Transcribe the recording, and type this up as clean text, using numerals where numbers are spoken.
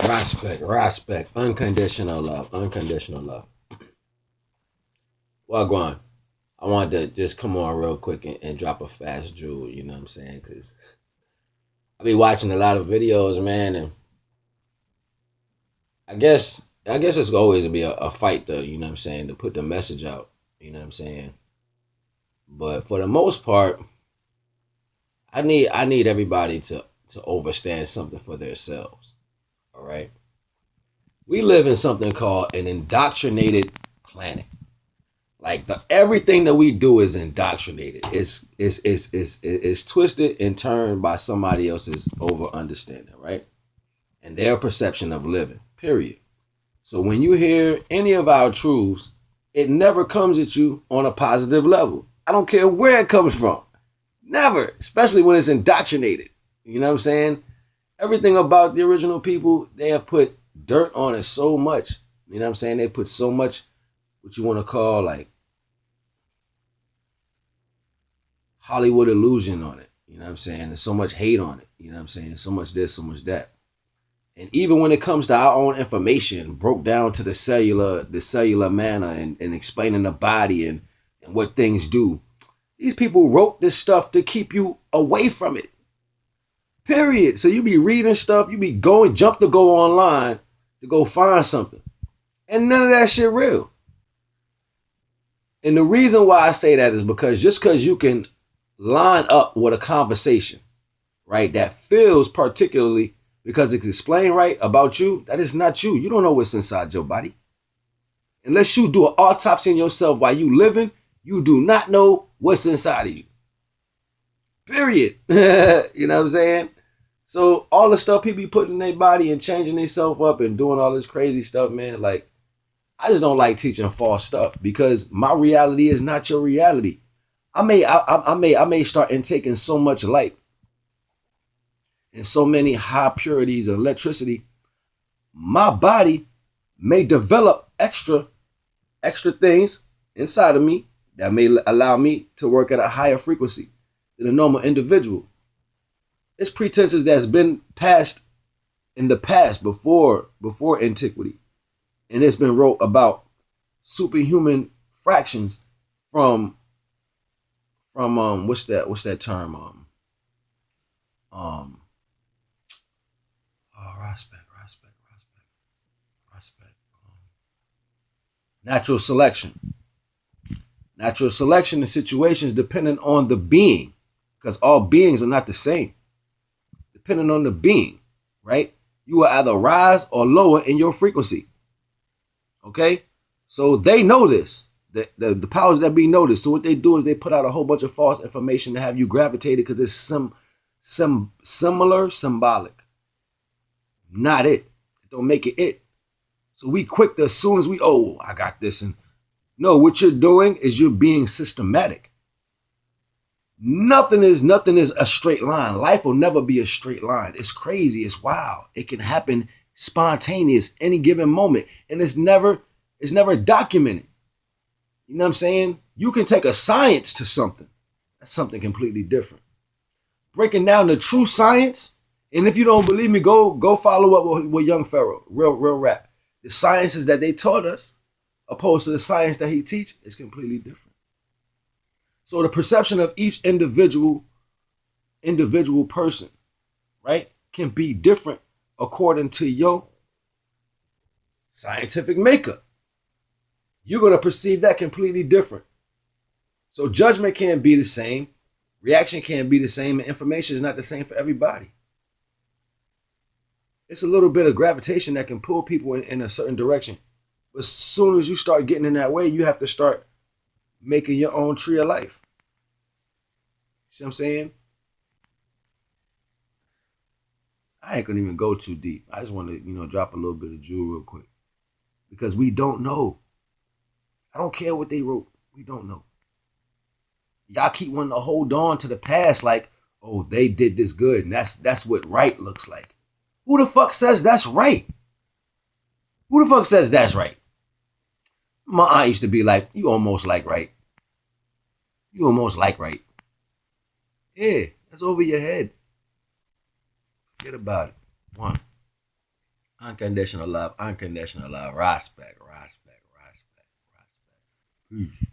Respect, unconditional love, unconditional love. Well, Guan, I wanted to just come on real quick and drop a fast jewel. You know what I'm saying? Because I be watching a lot of videos, man, and I guess it's always gonna be a fight, though. You know what I'm saying? To put the message out. You know what I'm saying? But for the most part, I need everybody to understand something for themselves. All right. We live in something called an indoctrinated planet. Like everything that we do is indoctrinated. It's twisted and turned by somebody else's over understanding, right? And their perception of living. Period. So when you hear any of our truths, it never comes at you on a positive level. I don't care where it comes from. Never, especially when it's indoctrinated. You know what I'm saying? Everything about the original people, they have put dirt on it so much. You know what I'm saying? They put so much what you want to call like Hollywood illusion on it. You know what I'm saying? There's so much hate on it. You know what I'm saying? So much this, so much that. And even when it comes to our own information, broke down to the cellular manner and explaining the body and what things do. These people wrote this stuff to keep you away from it. Period. So you be reading stuff, you be jump to go online to go find something. And none of that shit real. And the reason why I say that is because just because you can line up with a conversation, right, that feels particularly because it's explained right about you, that is not you. You don't know what's inside your body. Unless you do an autopsy on yourself while you living, you do not know what's inside of you. Period. You know what I'm saying? So all the stuff people be putting in their body and changing themselves up and doing all this crazy stuff, man, like I just don't like teaching false stuff because my reality is not your reality. I may start intaking so much light and so many high purities of electricity, my body may develop extra things inside of me that may allow me to work at a higher frequency than a normal individual. It's pretenses that's been passed in the past before antiquity, and it's been wrote about superhuman fractions from what's that term um respect natural selection. Natural selection in situations depending on the being, because all beings are not the same. Depending on the being, right? You will either rise or lower in your frequency. Okay? So they know this. The powers that be know this. So what they do is they put out a whole bunch of false information to have you gravitate it because it's some similar symbolic. Not it. Don't make it it. So we quick to, as soon as I got this. And no, what you're doing is you're being systematic. Nothing is a straight line. Life will never be a straight line. It's crazy. It's wild. It can happen spontaneous any given moment. And it's never documented. You know what I'm saying? You can take a science to something. That's something completely different. Breaking down the true science. And if you don't believe me, go follow up with Young Pharaoh, real rap. The sciences that they taught us, opposed to the science that he teach, is completely different. So the perception of each individual person, right, can be different according to your scientific makeup. You're going to perceive that completely different. So judgment can't be the same, reaction can't be the same, and information is not the same for everybody. It's a little bit of gravitation that can pull people in a certain direction. But as soon as you start getting in that way, you have to start making your own tree of life. See what I'm saying? I ain't gonna even go too deep. I just want to, drop a little bit of jewel real quick. Because we don't know. I don't care what they wrote. We don't know. Y'all keep wanting to hold on to the past like, oh, they did this good, and that's what right looks like. Who the fuck says that's right? Who the fuck says that's right? My aunt used to be like, you almost like right. You almost like right. Yeah, that's over your head. Forget about it. One. Unconditional love, respect, respect, respect, respect. Peace.